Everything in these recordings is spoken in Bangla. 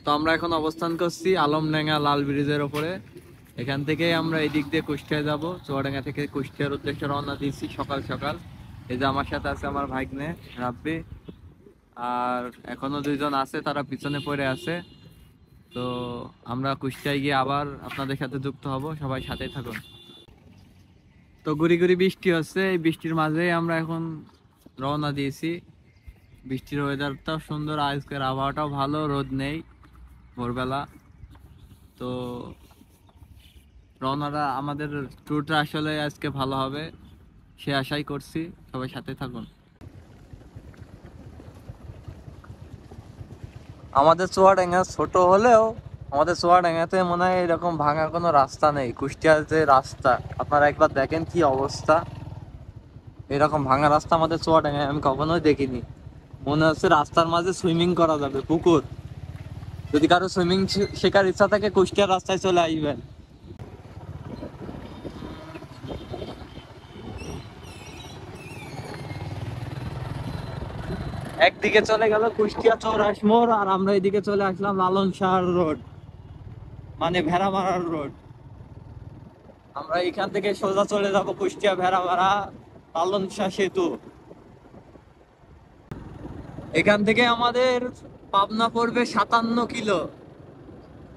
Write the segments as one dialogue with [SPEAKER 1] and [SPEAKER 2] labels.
[SPEAKER 1] তো আমরা এখন অবস্থান করছি আলমডাঙ্গা লাল ব্রিজের ওপরে। এখান থেকে আমরা এই দিক দিয়ে কুষ্টিয়া যাব। চুয়াডাঙ্গা থেকে কুষ্টিয়ার উদ্দেশ্যে রওনা দিয়েছি সকাল সকাল। এই যে আমার সাথে আছে আমার ভাগ্নে রাব্বি, আর এখনো দুইজন আছে, তারা পিছনে পড়ে আছে। তো আমরা কুষ্টিয়ায় গিয়ে আবার আপনাদের সাথে যুক্ত হব, সবাই সাথে থাকুন। তো গুড়ি গুড়ি বৃষ্টি হচ্ছে, এই বৃষ্টির মাঝেই আমরা এখন রওনা দিয়েছি। বৃষ্টির ওয়েদারটাও সুন্দর, আজকের আবহাওয়াটাও ভালো, রোদ নেই ভোরবেলা। তো রওনাটা আমাদের ট্যুরটা আসলে আজকে ভালো হবে সে আশাই করছি, সবাই সাথে থাকুন। আমাদের চুয়াডাঙ্গা ছোট হলেও আমাদের চুয়াডাঙ্গাতে মনে হয় এরকম ভাঙা কোনো রাস্তা নেই। কুষ্টিয়ার যে রাস্তা আপনারা একবার দেখেন কি অবস্থা, এরকম ভাঙা রাস্তা আমাদের চুয়াডাঙ্গায় আমি কখনোই দেখিনি। মনে হচ্ছে রাস্তার মাঝে সুইমিং করা যাবে, পুকুর। যদি কারো সুইমিং শেখার ইচ্ছা থাকে কুষ্টিয়ার রাস্তায় চলে আসবেন। একদিকে চলে গেল কুষ্টিয়া চৌরাস মোড়, আর আমরা এদিকে চলে আসলাম লালন শাহ রোড, মানে ভেড়ামারার রোড। আমরা এখান থেকে সোজা চলে যাব কুষ্টিয়া ভেড়ামারা লালন শাহ সেতু। এখান থেকে আমাদের পাবনা পড়বে 57 কিলো।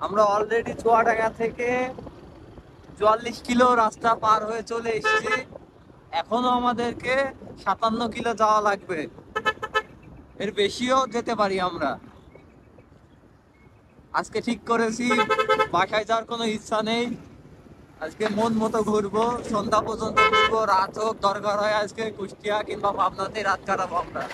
[SPEAKER 1] আমরা অলরেডি চুয়াডাঙ্গা থেকে 44 কিলো রাস্তা পার হয়ে চলে এসেছি। এখনো আমাদেরকে 57 কিলো যাওয়া লাগবে, এর বেশিও যেতে পারি আমরা। আজকে ঠিক করেছি বাসায় যাওয়ার কোনো ইচ্ছা নেই, আজকে মন মতো ঘুরবো, সন্ধ্যা পর্যন্ত ঘুরবো, রাত হোক দরকার হয় আজকে কুষ্টিয়া কিংবা পাবনাতে রাত কাটাবো আমরা।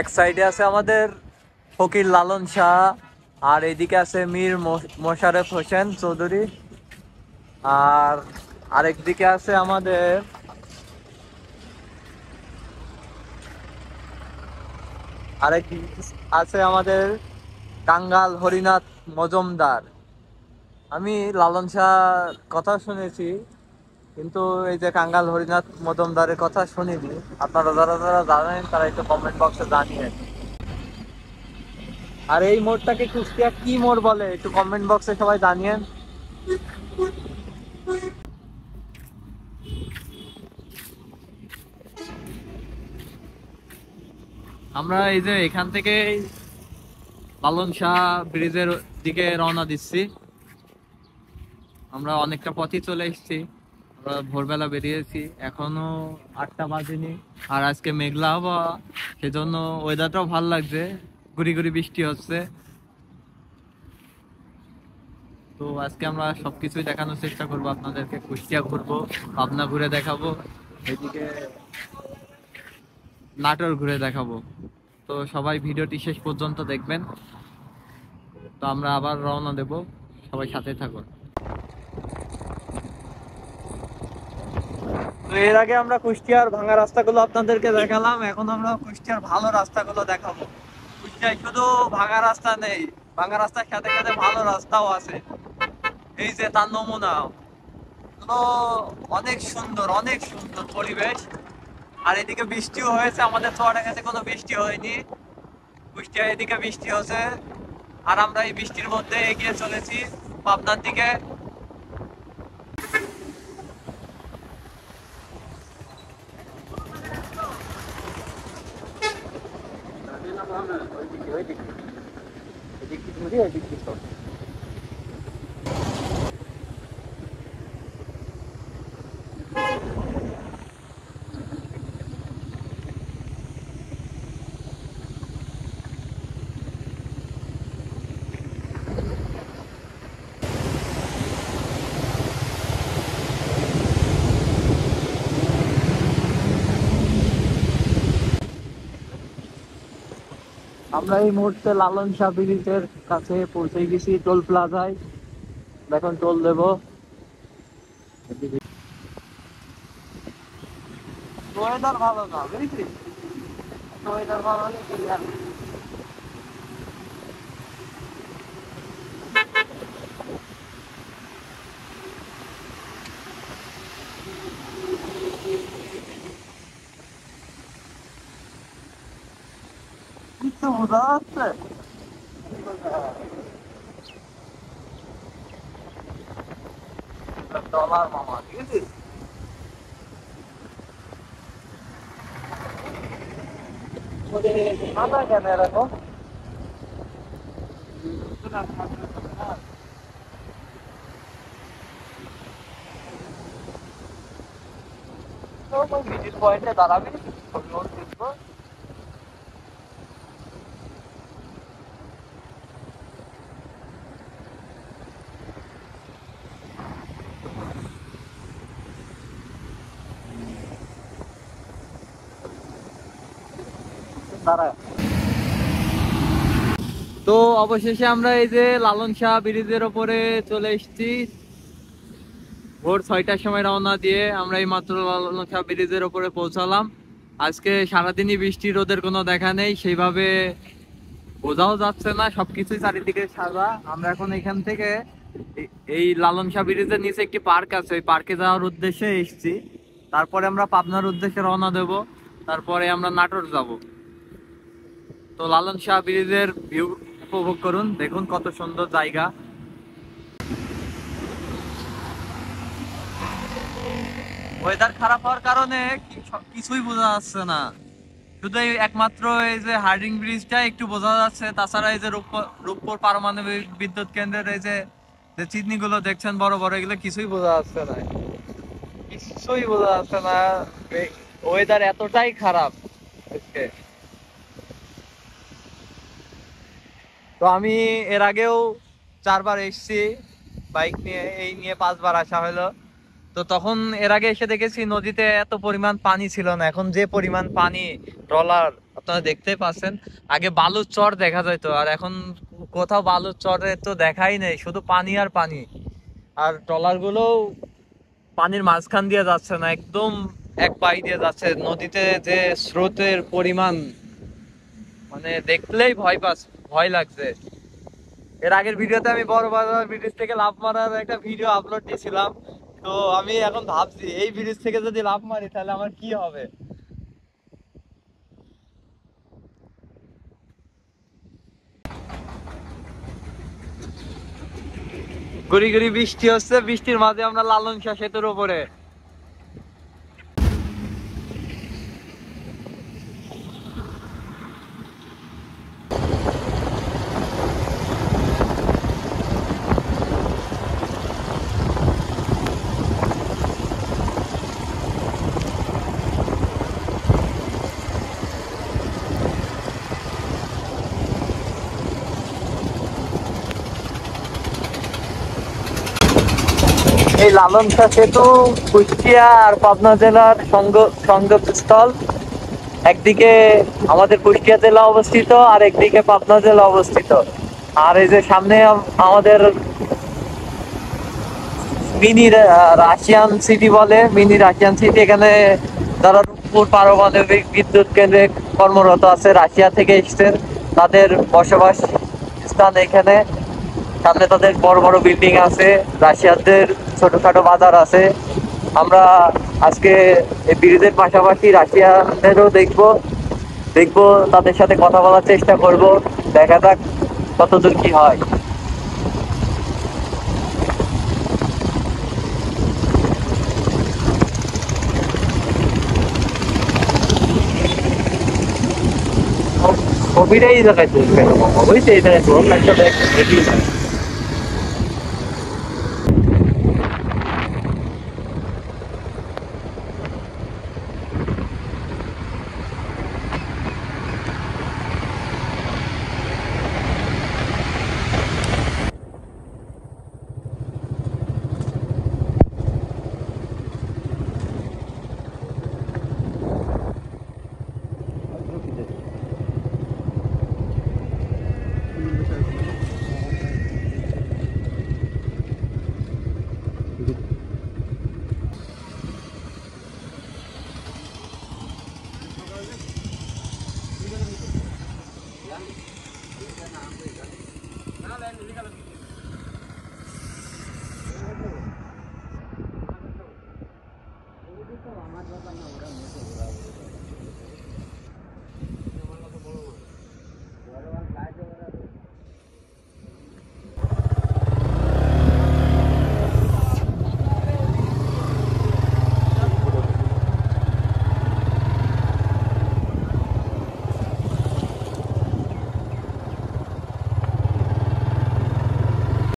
[SPEAKER 1] এক সাইডে আছে আমাদের ফকির লালন শাহ, আর এইদিকে আছে মীর মোশাররফ হোসেন চৌধুরী, আর আরেক দিকে আছে আমাদের আরেক আছে আমাদের টাঙ্গাল হরিনাথ মজুমদার। আমি লালন শাহ কথা শুনেছি, কিন্তু এই যে কাঙ্গাল হরিনাথ মজুমদারের কথা শুনিনি। আপনারা যারা যারা জানেন তারা একটু কমেন্ট বক্সে জানিয়েন। আর এই মোড়টাকে কুষ্টিয়া কি মোড় বলে একটু কমেন্ট বক্সে সবাই জানিয়েন। আমরা এই যে এখান থেকে লালন শাহ ব্রিজের দিকে রওনা দিচ্ছি। আমরা অনেকটা পথই চলে এসেছি, আমরা ভোরবেলা বেরিয়েছি, এখনো 8টা বাজেনি। আর আজকে মেঘলা আবহাওয়া, সেজন্য ওয়েদারটাও ভালো লাগছে, গুড়ি গুড়ি বৃষ্টি হচ্ছে। তো আজকে আমরা সবকিছুই দেখানোর চেষ্টা করবো আপনাদেরকে। কুষ্টিয়া ঘুরবো, পাবনা ঘুরে দেখাবো, এদিকে নাটোর ঘুরে দেখাবো। তো সবাই ভিডিওটি শেষ পর্যন্ত দেখবেন। তো আমরা আবার রওনা দেব, সবাই সাথে থাকুন। তো এর আগে আমরা কুষ্টিয়ার ভাঙা রাস্তাগুলো আপনাদেরকে দেখালাম, এখন আমরা কুষ্টিয়ার ভালো রাস্তাগুলো দেখাবো। কুষ্টিয়ায় শুধু ভাঙা রাস্তা নেই, ভাঙা রাস্তার সাথে সাথে ভালো রাস্তাও আছে। এই যে তার নমুনা, তো অনেক সুন্দর, অনেক সুন্দর পরিবেশ। আর এদিকে বৃষ্টিও হয়েছে, আমাদের চুয়াডাঙ্গাতে কোনো বৃষ্টি হয়নি, কুষ্টিয়া এদিকে বৃষ্টি হচ্ছে। আর আমরা এই বৃষ্টির মধ্যে এগিয়ে চলেছি পাবনার দিকে। আমরা এই মুহূর্তে লালন শাহ ব্রিজের কাছে পৌঁছে গেছি, টোল প্লাজায়। এখন টোল দেব। ওয়েদার ভালো না, বুঝলি? ওয়েদার ভালো হলে clear। কিছু বোঝা যাচ্ছে? ডলার মামা, ঠিক আছে? মাথা কেন এরকম? ভিজিট পয়েন্টে দাঁড়াবি, ছবি দেখবো। তো অবশেষে আমরা এই যে লালন শাহ ব্রিজের ওপরে চলে এসেছি। ভোর 6টার সময় রওনা দিয়ে আমরা এই মাত্র লালন শাহ ব্রিজের ওপরে পৌঁছালাম। আজকে সারাদিনই বৃষ্টি রোদের কোনো দেখা নেই, সেইভাবে বোঝাও যাচ্ছে না, সবকিছুই চারিদিকে সাদা। আমরা এখন এখান থেকে এই লালন শাহ ব্রিজের নিচে একটি পার্ক আছে, ওই পার্কে যাওয়ার উদ্দেশ্যে এসেছি। তারপরে আমরা পাবনার উদ্দেশ্যে রওনা দেব, তারপরে আমরা নাটোর যাব। তো লালন শাহ ব্রিজের ভিউ উপভোগ করুন, দেখুন কত সুন্দর জায়গা। ওয়েদার খারাপ হওয়ার কারণে কিছুই বোঝা যাচ্ছে না, শুধু একমাত্র এই যে হার্ডিং ব্রিজটা একটু বোঝা যাচ্ছে। তাছাড়া এই যে রূপপুর পারমাণবিক বিদ্যুৎ কেন্দ্রের এই যে চিমনিগুলো দেখছেন বড় বড়, এগুলো কিছুই বোঝা যাচ্ছে না, কিছুই বোঝা যাচ্ছে না। ওয়েদার এতটাই খারাপ আজকে। তো আমি এর আগেও 4বার এসেছি বাইক নিয়ে, এই নিয়ে 5বার আসা হলো। তো তখন এর আগে এসে দেখেছি নদীতে এত পরিমাণ পানি ছিল না, এখন যে পরিমাণ পানি, ট্রলার আপনারা দেখতেই পাচ্ছেন। আগে বালুর চর দেখা যেত, আর এখন কোথাও বালুর চরে তো দেখাই নেই, শুধু পানি আর পানি। আর ট্রলার গুলো পানির মাঝখান দিয়ে যাচ্ছে না, একদম এক পাই দিয়ে যাচ্ছে। নদীতে যে স্রোতের পরিমাণ, মানে দেখলেই ভয় লাগছে। এর আগের ভিডিওতে আমি বড় বাজার ব্রিজ থেকে লাফ মারার একটা ভিডিও আপলোড দিয়েছিলাম। তো আমি এখন ভাবছি এই ব্রিজ থেকে যদি লাফ মারি তাহলে আমার কি হবে। গুড়ি গুড়ি বৃষ্টি হচ্ছে, বৃষ্টির মাঝে আমরা লালন শাহ সেতুর উপরে। এই লালন শাহ সেতু কুষ্টিয়া আর পাবনা জেলার সংযোগস্থল। একদিকে আমাদের কুষ্টিয়া জেলা অবস্থিত, আর একদিকে পাবনা জেলা অবস্থিত। আর এই যে সামনে আমাদের মিনি রাশিয়ান সিটি বলে, মিনি রাশিয়ান সিটি। এখানে যারা রূপপুর পারমাণবিক বিদ্যুৎ কেন্দ্রে কর্মরত আছে, রাশিয়া থেকে এসছেন, তাদের বসবাস স্থান এখানে। সামনে তাদের বড় বড় বিল্ডিং আছে, রাশিয়ানদের ছোটখাটো বাজার আছে। আমরা আজকে এই ব্রিজের পাশাপাশি রাশিয়ানদেরও দেখবো, তাদের সাথে কথা বলার চেষ্টা করব, দেখা যাক কতদূর কি হয়। ছবিটাই এই জায়গায় তুলবে, বুঝছি এই জায়গায়